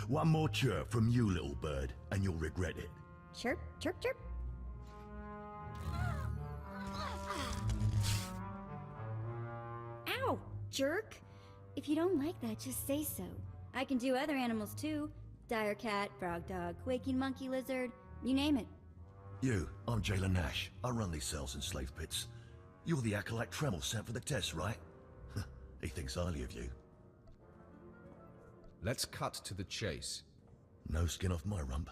One more chirp from you, little bird, and you'll regret it. Chirp, chirp, chirp. Ow, jerk! If you don't like that, just say so. I can do other animals too. Dire cat, frog dog, quaking monkey lizard, you name it. You, I'm Jailer Nash. I run these cells and slave pits. You're the acolyte Tremel sent for the test, right? He thinks highly of you. Let's cut to the chase. No skin off my rump.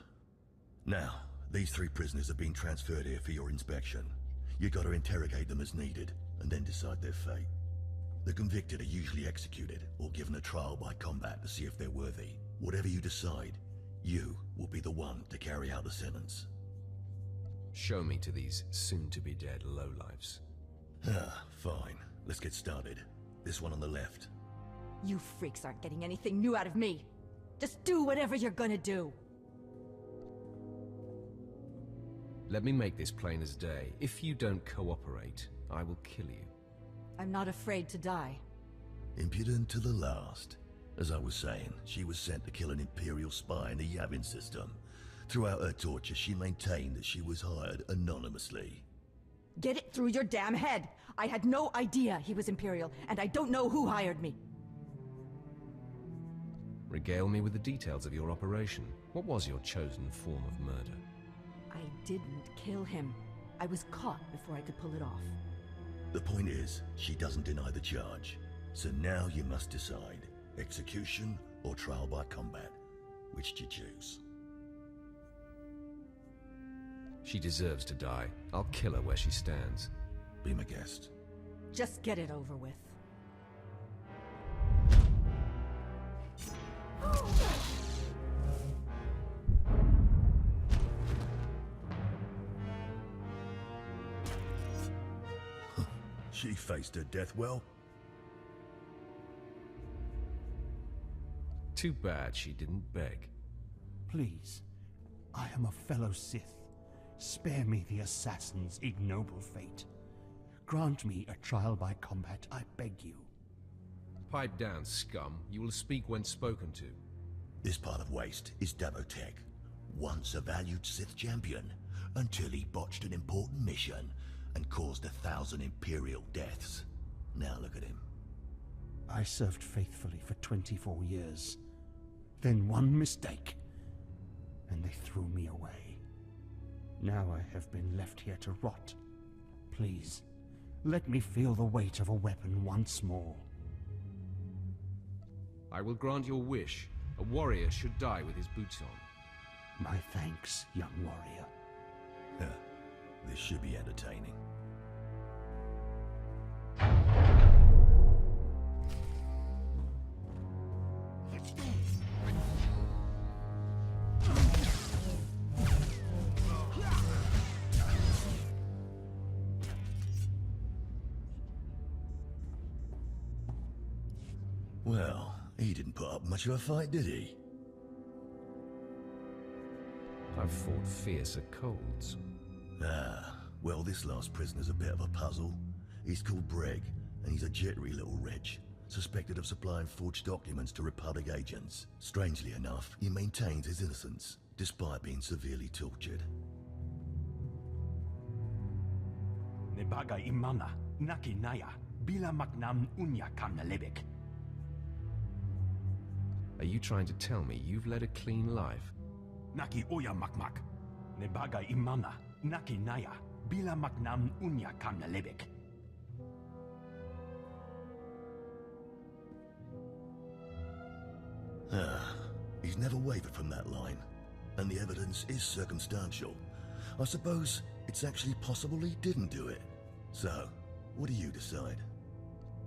Now, these 3 prisoners have been transferred here for your inspection. You gotta interrogate them as needed, and then decide their fate. The convicted are usually executed, or given a trial by combat to see if they're worthy. Whatever you decide, you will be the one to carry out the sentence. Show me to these soon-to-be-dead lowlifes. Fine. Let's get started. This one on the left. You freaks aren't getting anything new out of me. Just do whatever you're gonna do. Let me make this plain as day. If you don't cooperate, I will kill you. I'm not afraid to die. Impudent to the last. As I was saying, she was sent to kill an Imperial spy in the Yavin system. Throughout her torture, she maintained that she was hired anonymously. Get it through your damn head! I had no idea he was Imperial, and I don't know who hired me. Regale me with the details of your operation. What was your chosen form of murder? I didn't kill him. I was caught before I could pull it off. The point is, she doesn't deny the charge. So now you must decide. Execution or trial by combat. Which do you choose? She deserves to die. I'll kill her where she stands. Be my guest. Just get it over with. She faced her death well. Too bad she didn't beg. Please, I am a fellow Sith. Spare me the assassin's ignoble fate. Grant me a trial by combat, I beg you. Pipe down, scum. You will speak when spoken to. This part of Waste is Davotech, once a valued Sith champion, until he botched an important mission and caused 1,000 Imperial deaths. Now look at him. I served faithfully for 24 years. Then one mistake, and they threw me away. Now I have been left here to rot. Please, let me feel the weight of a weapon once more. I will grant your wish. A warrior should die with his boots on. My thanks, young warrior. This should be entertaining. Well, he didn't put up much of a fight, did he? I've fought fiercer colds. Well, this last prisoner's a bit of a puzzle. He's called Breg, and he's a jittery little wretch, suspected of supplying forged documents to Republic agents. Strangely enough, he maintains his innocence, despite being severely tortured. Nebaga imana, naki naya, bila maknam unya kamnalebek. Are you trying to tell me you've led a clean life? Naki oya makmak. Nebaga imana, naki naya, bila maknam unya kamnalebek. He's never wavered from that line, and the evidence is circumstantial. I suppose it's actually possible he didn't do it. So, what do you decide?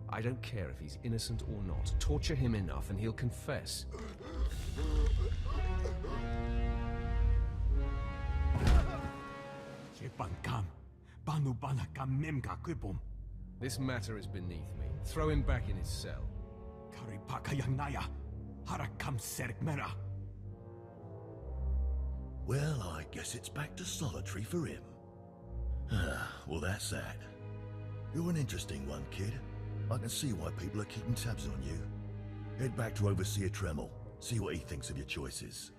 I don't care if he's innocent or not. Torture him enough and he'll confess. This matter is beneath me. Throw him back in his cell. Well, I guess it's back to solitary for him. Well, that's that. You're an interesting one, kid. I can see why people are keeping tabs on you. Head back to Overseer Tremel. See what he thinks of your choices.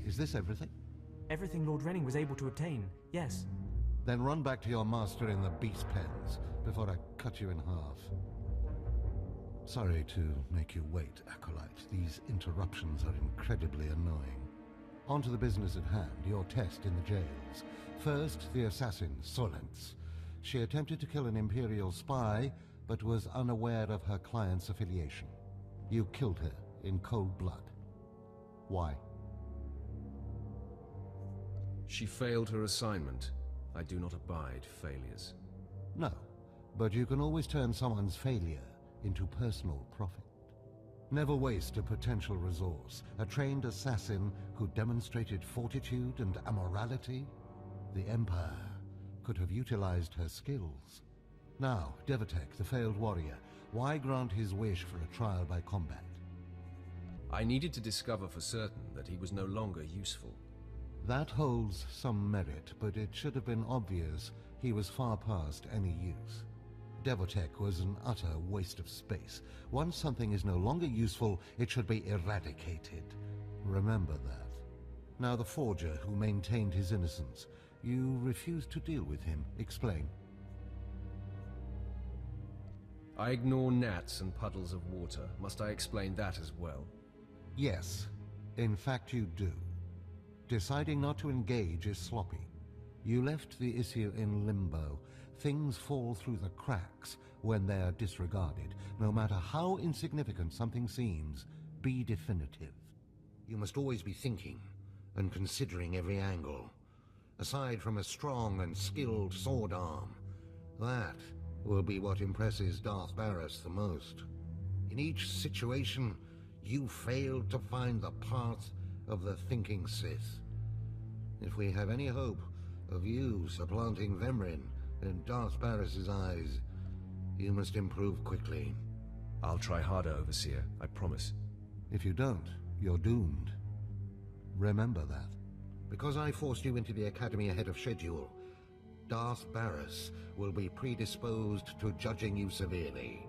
Is this everything? Everything Lord Renning was able to obtain, yes. Then run back to your master in the beast pens before I cut you in half. Sorry to make you wait, Acolyte. These interruptions are incredibly annoying. On to the business at hand, your test in the jails. First, the assassin, Solence. She attempted to kill an Imperial spy, but was unaware of her client's affiliation. You killed her in cold blood. Why? She failed her assignment. I do not abide failures. No, but you can always turn someone's failure into personal profit. Never waste a potential resource. A trained assassin who demonstrated fortitude and amorality? The Empire could have utilized her skills. Now, Devotech, the failed warrior, why grant his wish for a trial by combat? I needed to discover for certain that he was no longer useful. That holds some merit, but it should have been obvious he was far past any use. Devotech was an utter waste of space. Once something is no longer useful, it should be eradicated. Remember that. Now the forger who maintained his innocence. You refused to deal with him. Explain. I ignore gnats and puddles of water. Must I explain that as well? Yes. In fact, you do. Deciding not to engage is sloppy. You left the issue in limbo. Things fall through the cracks when they are disregarded. No matter how insignificant something seems, be definitive. You must always be thinking and considering every angle. Aside from a strong and skilled sword arm, that will be what impresses Darth Baras the most. In each situation, you failed to find the path of the thinking Sith. If we have any hope of you supplanting Vemrin in Darth Baras's eyes, you must improve quickly. I'll try harder, Overseer. I promise. If you don't, you're doomed. Remember that. Because I forced you into the Academy ahead of schedule, Darth Baras will be predisposed to judging you severely.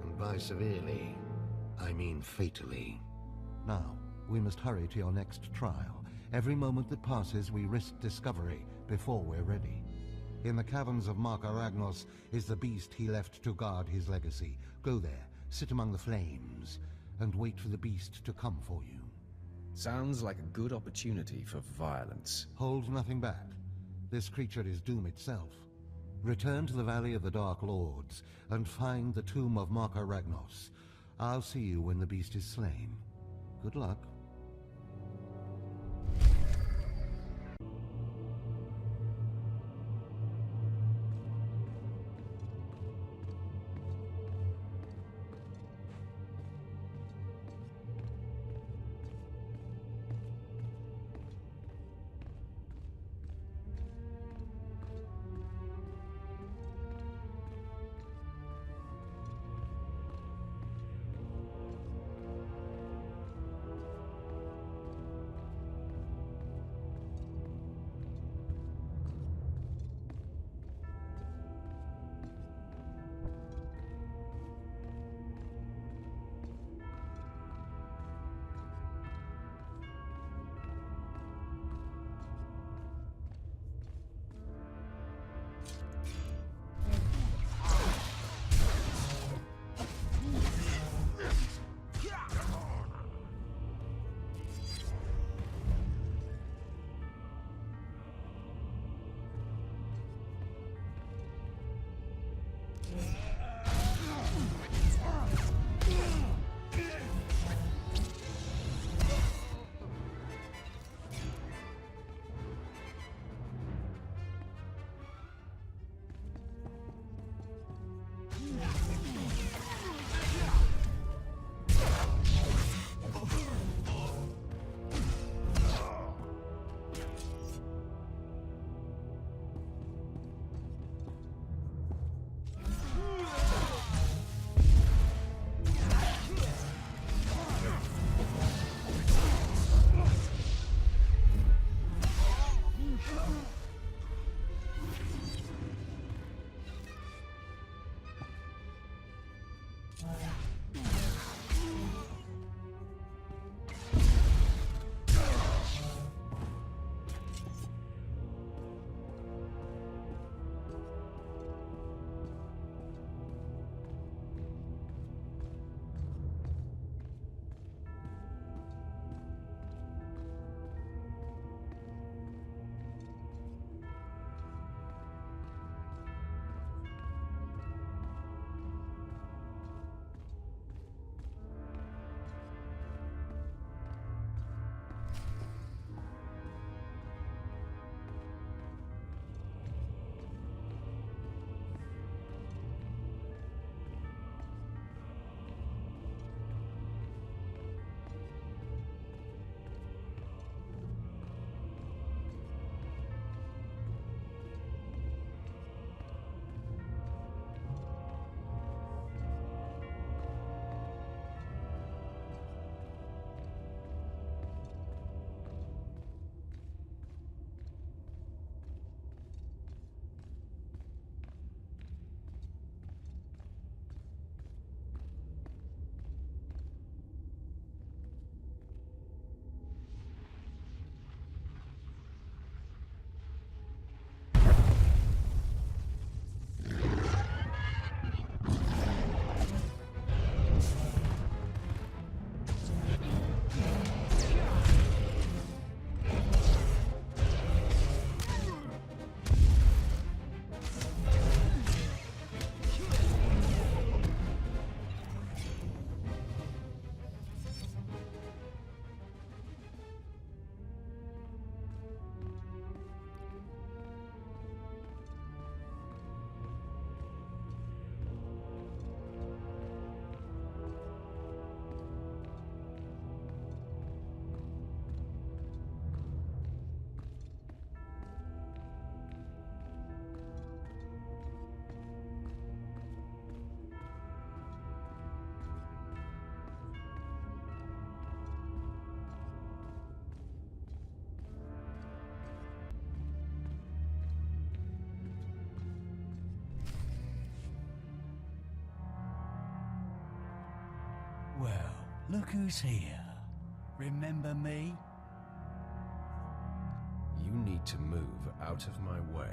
And by severely, I mean fatally. Now, we must hurry to your next trial. Every moment that passes, we risk discovery before we're ready. In the caverns of Mark Aragnos is the beast he left to guard his legacy. Go there, sit among the flames, and wait for the beast to come for you. Sounds like a good opportunity for violence. Hold nothing back. This creature is doom itself. Return to the Valley of the Dark Lords and find the tomb of Marka Ragnos. I'll see you when the beast is slain. Good luck. Well, look who's here. Remember me? You need to move out of my way.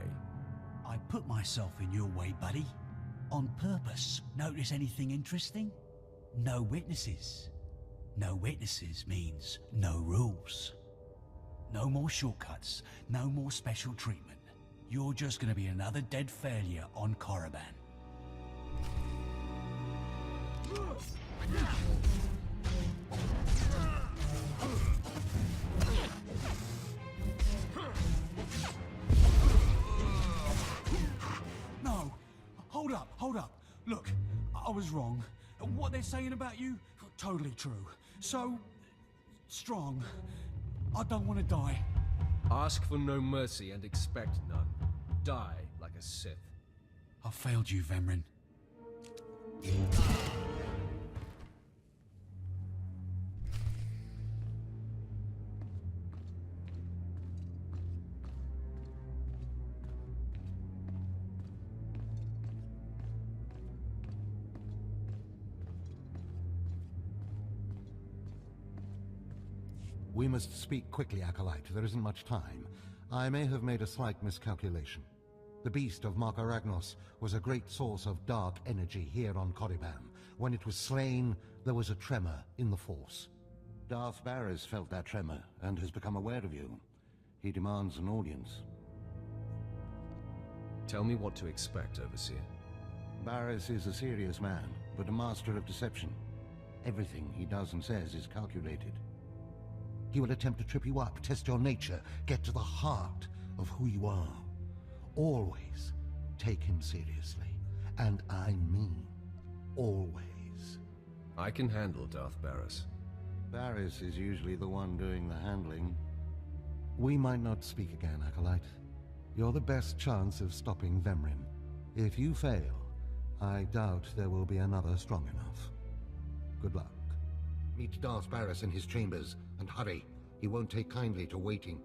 I put myself in your way, buddy. On purpose. Notice anything interesting? No witnesses. No witnesses means no rules. No more shortcuts, no more special treatment. You're just gonna be another dead failure on Korriban. No! Hold up. Look, I was wrong. What they're saying about you, totally true. So, strong. I don't want to die. Ask for no mercy and expect none. Die like a Sith. I failed you, Vemrin. We must speak quickly, Acolyte. There isn't much time. I may have made a slight miscalculation. The beast of Mark Aragnos was a great source of dark energy here on Korriban. When it was slain, there was a tremor in the Force. Darth Baras felt that tremor and has become aware of you. He demands an audience. Tell me what to expect, Overseer. Baras is a serious man, but a master of deception. Everything he does and says is calculated. He will attempt to trip you up, test your nature, get to the heart of who you are. Always take him seriously. And I mean always. I can handle Darth Baras. Baras is usually the one doing the handling. We might not speak again, Acolyte. You're the best chance of stopping Vemrin. If you fail, I doubt there will be another strong enough. Good luck. Meet Darth Baras in his chambers, and hurry. He won't take kindly to waiting.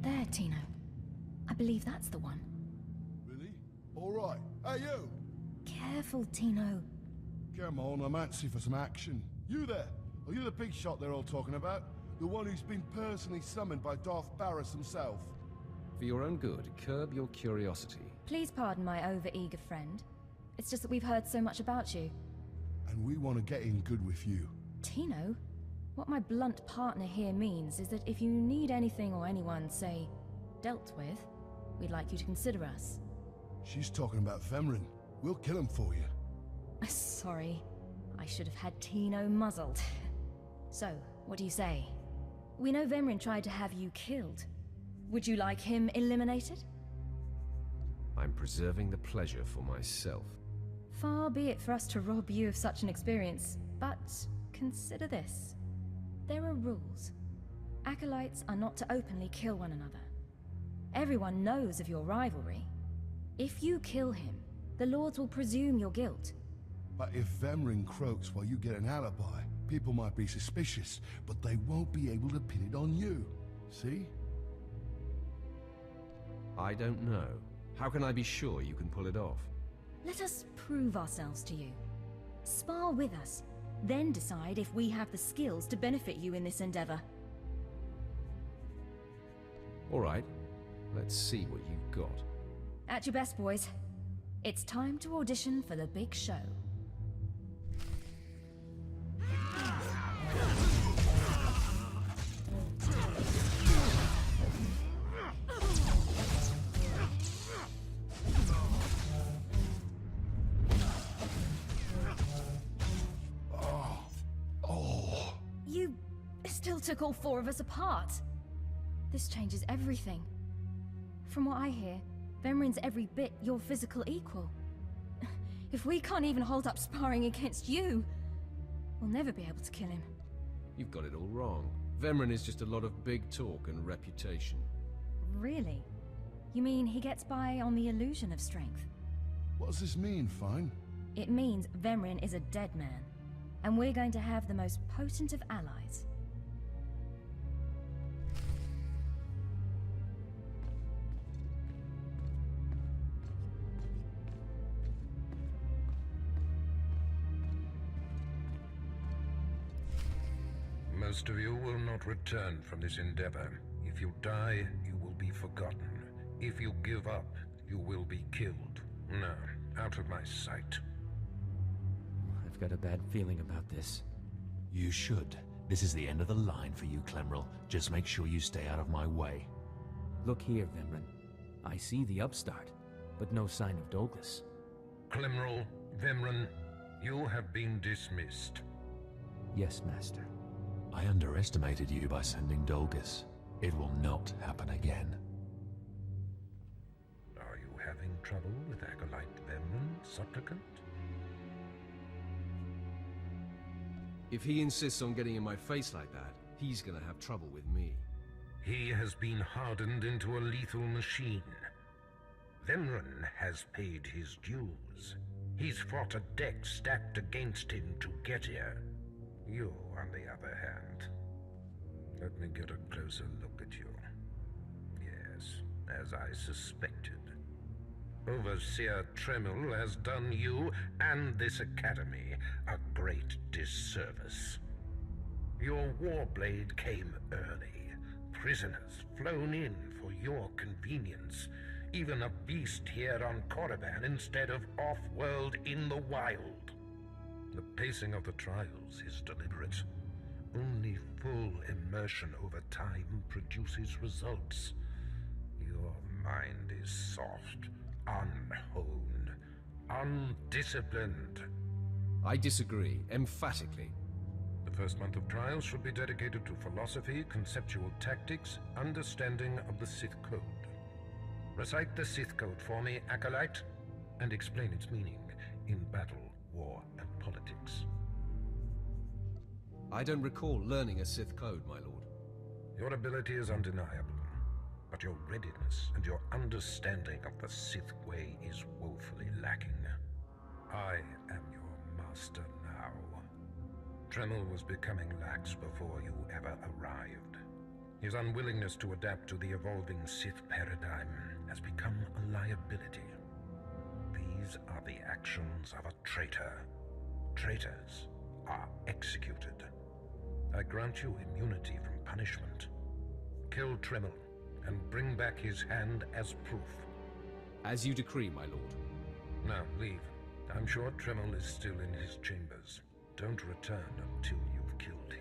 There, Tino. I believe that's the one. Really? All right. Hey, you! Careful, Tino. Come on, I'm antsy for some action. You there? Are you the big shot they're all talking about? The one who's been personally summoned by Darth Baras himself? For your own good, curb your curiosity. Please pardon my over-eager friend. It's just that we've heard so much about you. and we want to get in good with you. Tino, what my blunt partner here means is that if you need anything or anyone, say, dealt with, we'd like you to consider us. She's talking about Vemrin. We'll kill him for you. Sorry, I should have had Tino muzzled. So, what do you say? We know Vemrin tried to have you killed. Would you like him eliminated? I'm preserving the pleasure for myself. Far be it for us to rob you of such an experience, but consider this. There are rules. Acolytes are not to openly kill one another. Everyone knows of your rivalry. If you kill him, the Lords will presume your guilt. But if Vemrin croaks while you get an alibi, people might be suspicious, but they won't be able to pin it on you. See? I don't know. How can I be sure you can pull it off? Let us prove ourselves to you. Spar with us, then decide if we have the skills to benefit you in this endeavor. All right. Let's see what you've got. At your best, boys. It's time to audition for the big show. You still took all four of us apart. This changes everything. From what I hear, Vemrin's every bit your physical equal. If we can't even hold up sparring against you, we'll never be able to kill him. You've got it all wrong. Vemrin is just a lot of big talk and reputation. Really? You mean he gets by on the illusion of strength? What does this mean, Fine? It means Vemrin is a dead man, and we're going to have the most potent of allies. Most of you will not return from this endeavor. If you die, you will be forgotten. If you give up, you will be killed. Now, out of my sight. I've got a bad feeling about this. You should. This is the end of the line for you, Clemril. Just make sure you stay out of my way. Look here, Vemrin. I see the upstart, but no sign of Douglas. Clemril, Vemrin, you have been dismissed. Yes, Master. I underestimated you by sending Dolgus. It will not happen again. Are you having trouble with Acolyte Vemrin, Supplicant? If he insists on getting in my face like that, he's gonna have trouble with me. He has been hardened into a lethal machine. Vemrin has paid his dues. He's fought a deck stacked against him to get here. You, on the other hand, let me get a closer look at you. Yes, as I suspected. Overseer Tremel has done you and this academy a great disservice. Your warblade came early. Prisoners flown in for your convenience. Even a beast here on Korriban instead of off-world in the wild. The pacing of the trials is deliberate. Only full immersion over time produces results. Your mind is soft, unhoned, undisciplined. I disagree, emphatically. The first month of trials should be dedicated to philosophy, conceptual tactics, understanding of the Sith Code. Recite the Sith Code for me, Acolyte, and explain its meaning in battle, war, and politics. I don't recall learning a Sith code, my lord. Your ability is undeniable, but your readiness and your understanding of the Sith way is woefully lacking. I am your master now. Tremel was becoming lax before you ever arrived. His unwillingness to adapt to the evolving Sith paradigm has become a liability. These are the actions of a traitor. Traitors are executed. I grant you immunity from punishment. Kill Tremel and bring back his hand as proof. As you decree, my lord. Now, leave. I'm sure Tremel is still in his chambers. Don't return until you've killed him.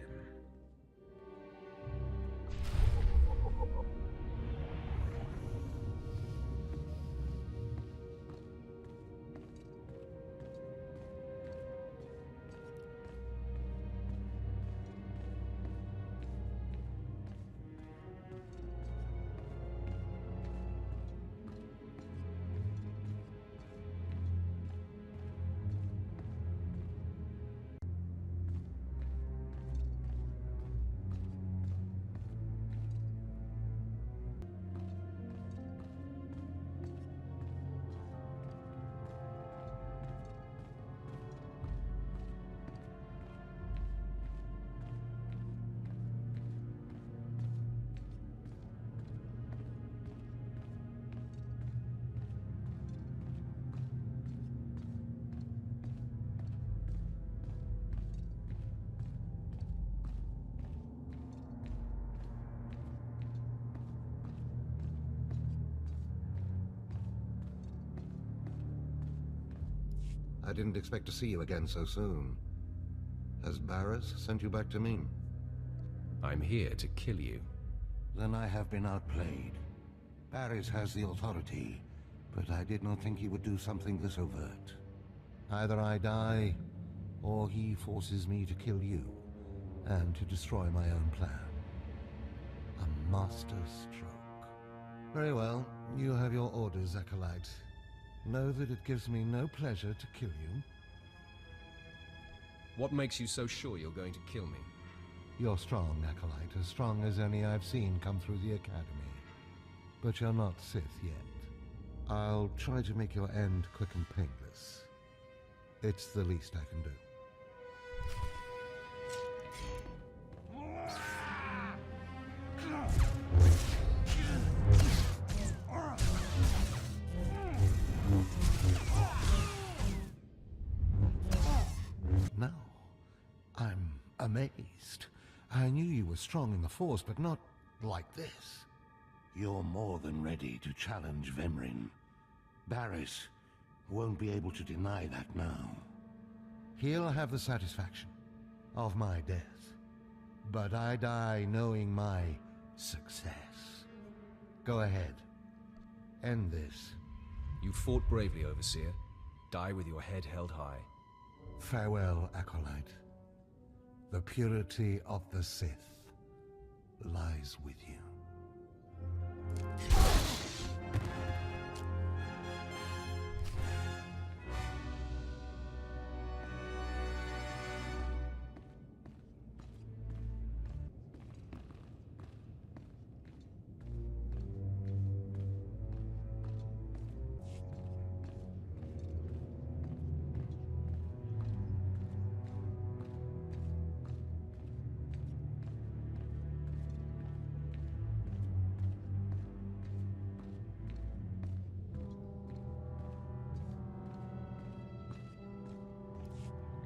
I didn't expect to see you again so soon. Has Barris sent you back to me? I'm here to kill you. Then I have been outplayed. Barris has the authority, but I did not think he would do something this overt. Either I die, or he forces me to kill you, and to destroy my own plan. A master stroke. Very well, you have your orders, Acolyte. Know that it gives me no pleasure to kill you. What makes you so sure you're going to kill me? You're strong, Acolyte, as strong as any I've seen come through the Academy. But you're not Sith yet. I'll try to make your end quick and painless. It's the least I can do. No. I'm amazed. I knew you were strong in the Force, but not like this. You're more than ready to challenge Vemrin. Barris won't be able to deny that now. He'll have the satisfaction of my death, but I die knowing my success. Go ahead. End this. You fought bravely, Overseer. Die with your head held high. Farewell, Acolyte. The purity of the Sith lies with you.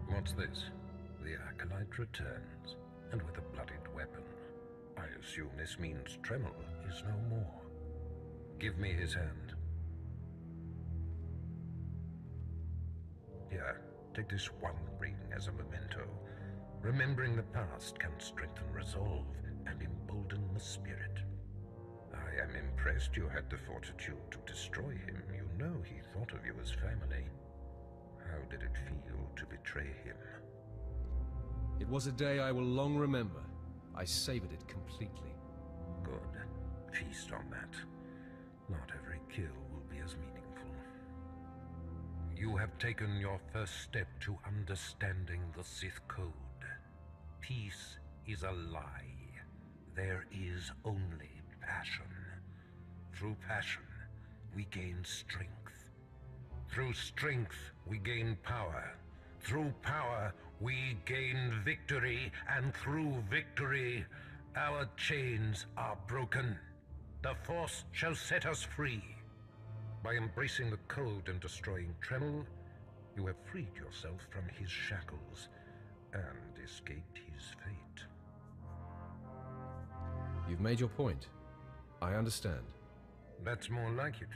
What's this? The Acolyte returns, and with a bloodied weapon. I assume this means Tremel is no more. Give me his hand. Here, take this one ring as a memento. Remembering the past can strengthen resolve and embolden the spirit. I am impressed you had the fortitude to destroy him. You know he thought of you as family. How did it feel to betray him? It was a day I will long remember. I savored it completely. Good. Feast on that. Not every kill will be as meaningful. You have taken your first step to understanding the Sith Code. Peace is a lie. There is only passion. Through passion, we gain strength. Through strength, we gain power. Through power, we gain victory. And through victory, our chains are broken. The Force shall set us free. By embracing the code and destroying Tremel, you have freed yourself from his shackles and escaped his fate. You've made your point. I understand. That's more like it.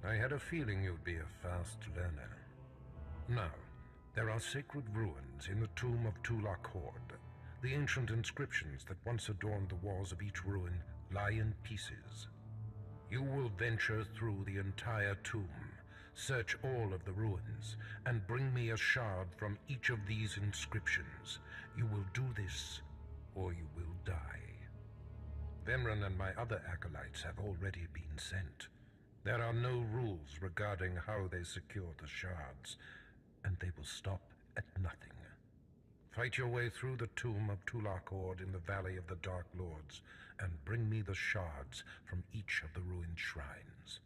I had a feeling you'd be a fast learner. Now, there are sacred ruins in the tomb of Tulak Hord. The ancient inscriptions that once adorned the walls of each ruin lie in pieces. You will venture through the entire tomb, search all of the ruins, and bring me a shard from each of these inscriptions. You will do this, or you will die. Vemran and my other acolytes have already been sent. There are no rules regarding how they secure the shards, and they will stop at nothing. Fight your way through the tomb of Tulak Hord in the Valley of the Dark Lords, and bring me the shards from each of the ruined shrines.